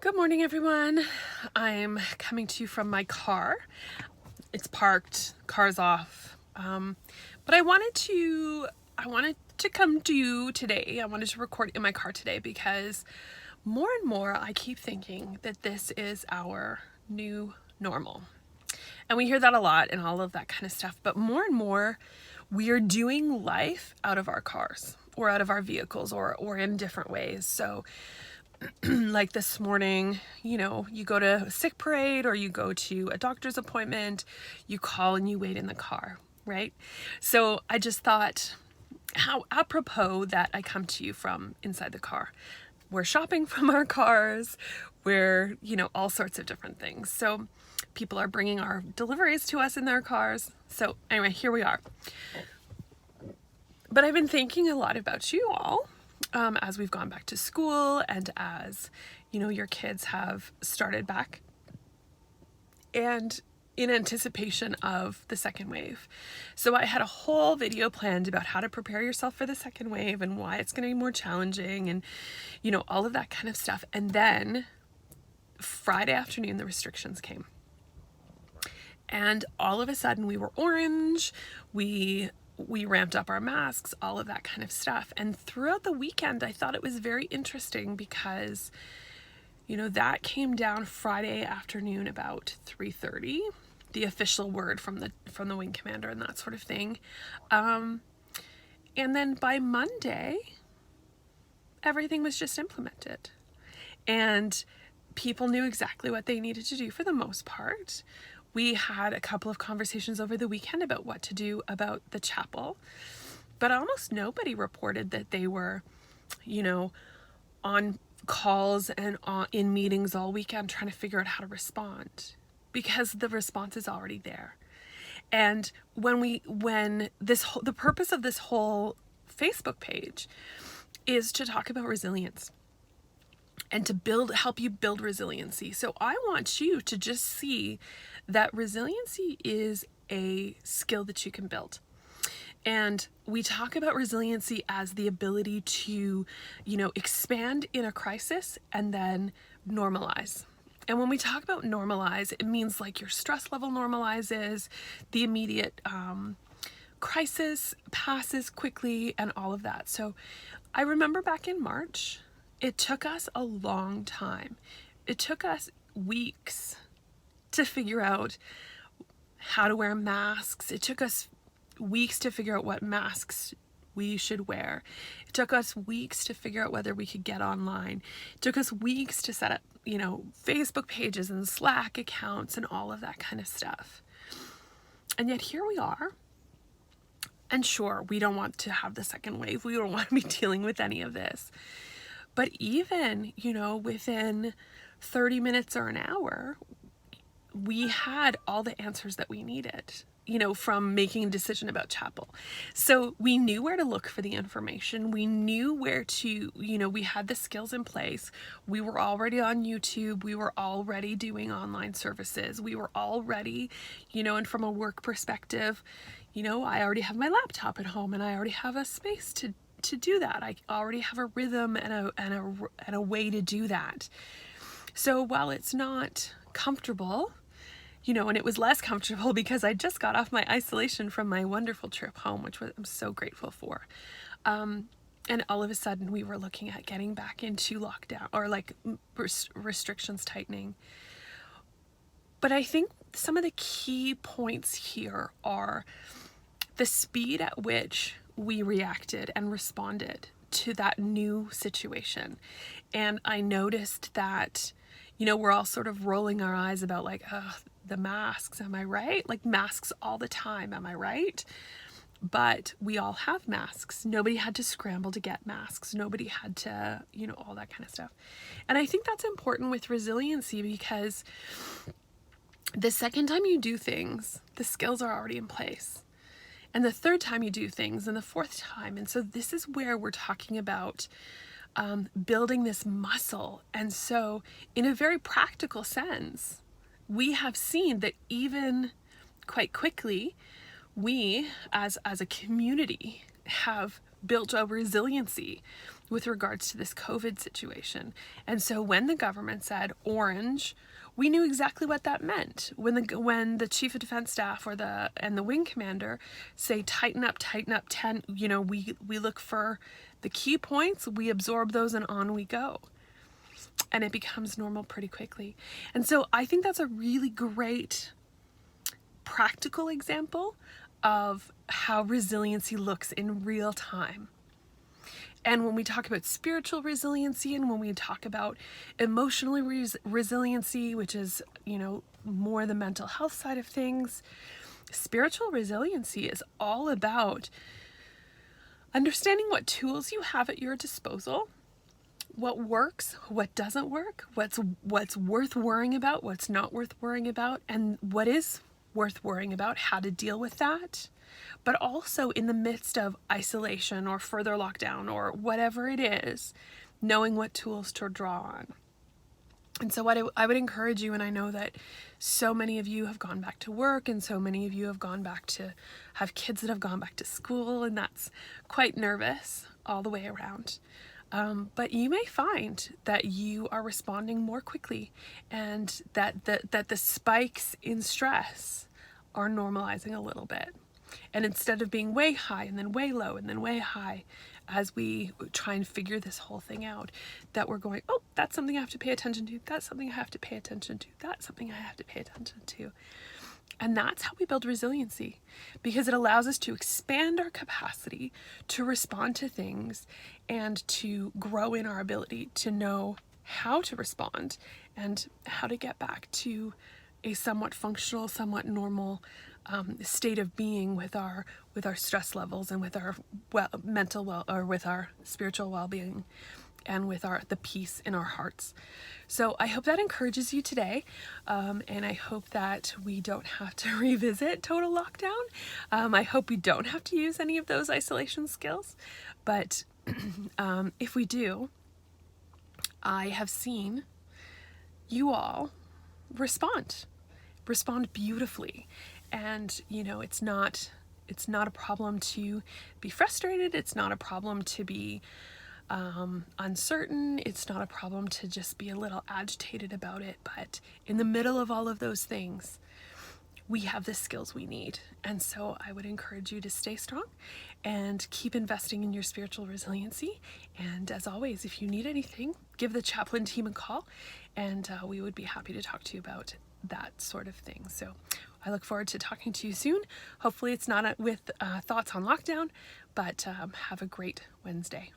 Good morning, everyone. I'm coming to you from my car. It's parked, car's off. But I wanted to come to you today. I wanted to record in my car today because more and more I keep thinking that this is our new normal. And we hear that a lot and all of that kind of stuff. But more and more we are doing life out of our cars or out of our vehicles or in different ways. So like this morning, you go to a sick parade or you go to a doctor's appointment, you call and you wait in the car, right? So I just thought how apropos that I come to you from inside the car. We're shopping from our cars, we're, all sorts of different things. So people are bringing our deliveries to us in their cars. So anyway, here we are. But I've been thinking a lot about you all. As we've gone back to school and as, your kids have started back and in anticipation of the second wave. So I had a whole video planned about how to prepare yourself for the second wave and why it's going to be more challenging and, all of that kind of stuff. And then Friday afternoon, the restrictions came. And all of a sudden we were orange, we ramped up our masks, all of that kind of stuff. And throughout the weekend, I thought it was very interesting because, that came down Friday afternoon about 3:30, the official word from the wing commander and that sort of thing. And then by Monday, everything was just implemented. And people knew exactly what they needed to do for the most part. We had a couple of conversations over the weekend about what to do about the chapel, but almost nobody reported that they were, on calls and in meetings all weekend trying to figure out how to respond because the response is already there. And the purpose of this whole Facebook page is to talk about resilience and to help you build resiliency. So I want you to just see that resiliency is a skill that you can build. And we talk about resiliency as the ability to, expand in a crisis and then normalize. And when we talk about normalize, it means like your stress level normalizes, the immediate crisis passes quickly and all of that. So I remember back in March, it took us a long time. It took us weeks to figure out how to wear masks. It took us weeks to figure out what masks we should wear. It took us weeks to figure out whether we could get online. It took us weeks to set up, Facebook pages and Slack accounts and all of that kind of stuff. And yet here we are. And sure, we don't want to have the second wave. We don't want to be dealing with any of this. But even, within 30 minutes or an hour, we had all the answers that we needed, from making a decision about chapel. So we knew where to look for the information. We knew where to, we had the skills in place. We were already on YouTube. We were already doing online services. We were already, and from a work perspective, I already have my laptop at home and I already have a space to do that. I already have a rhythm and a way to do that. So while it's not comfortable, and it was less comfortable because I just got off my isolation from my wonderful trip home, which I'm so grateful for. And all of a sudden we were looking at getting back into lockdown or like restrictions tightening. But I think some of the key points here are the speed at which we reacted and responded to that new situation. And I noticed that, we're all sort of rolling our eyes about like, the masks, am I right? Like masks all the time, am I right? But we all have masks. Nobody had to scramble to get masks. Nobody had to, all that kind of stuff. And I think that's important with resiliency because the second time you do things, the skills are already in place. And the third time you do things and the fourth time. And so this is where we're talking about building this muscle. And so in a very practical sense, we have seen that even quite quickly, we as a community have built a resiliency with regards to this COVID situation. And so when the government said orange, we knew exactly what that meant. When the chief of defense staff and the wing commander say tighten up 10, we look for the key points, we absorb those, and on we go. And it becomes normal pretty quickly. And so I think that's a really great practical example of how resiliency looks in real time. And when we talk about spiritual resiliency, and when we talk about emotional resiliency, which is, more the mental health side of things, spiritual resiliency is all about understanding what tools you have at your disposal, what works, what doesn't work, what's worth worrying about, what's not worth worrying about, and what is worth worrying about, how to deal with that. But also in the midst of isolation or further lockdown or whatever it is, knowing what tools to draw on. And so what I would encourage you, and I know that so many of you have gone back to work, and so many of you have gone back to have kids that have gone back to school, and that's quite nervous all the way around. But you may find that you are responding more quickly, and that the spikes in stress are normalizing a little bit. And instead of being way high and then way low and then way high as we try and figure this whole thing out, that we're going, oh, that's something I have to pay attention to. That's something I have to pay attention to. That's something I have to pay attention to. And that's how we build resiliency, because it allows us to expand our capacity to respond to things and to grow in our ability to know how to respond and how to get back to a somewhat functional, somewhat normal state of being with our stress levels, and with our with our spiritual well-being, and with the peace in our hearts. So I hope that encourages you today, and I hope that we don't have to revisit total lockdown. I hope we don't have to use any of those isolation skills, but if we do, I have seen you all respond beautifully. And it's not a problem to be frustrated. It's not a problem to be uncertain. It's not a problem to just be a little agitated about it. But in the middle of all of those things, we have the skills we need. And so I would encourage you to stay strong and keep investing in your spiritual resiliency. And as always, if you need anything, give the chaplain team a call, and we would be happy to talk to you about that sort of thing. So I look forward to talking to you soon. Hopefully it's not with thoughts on lockdown, but have a great Wednesday.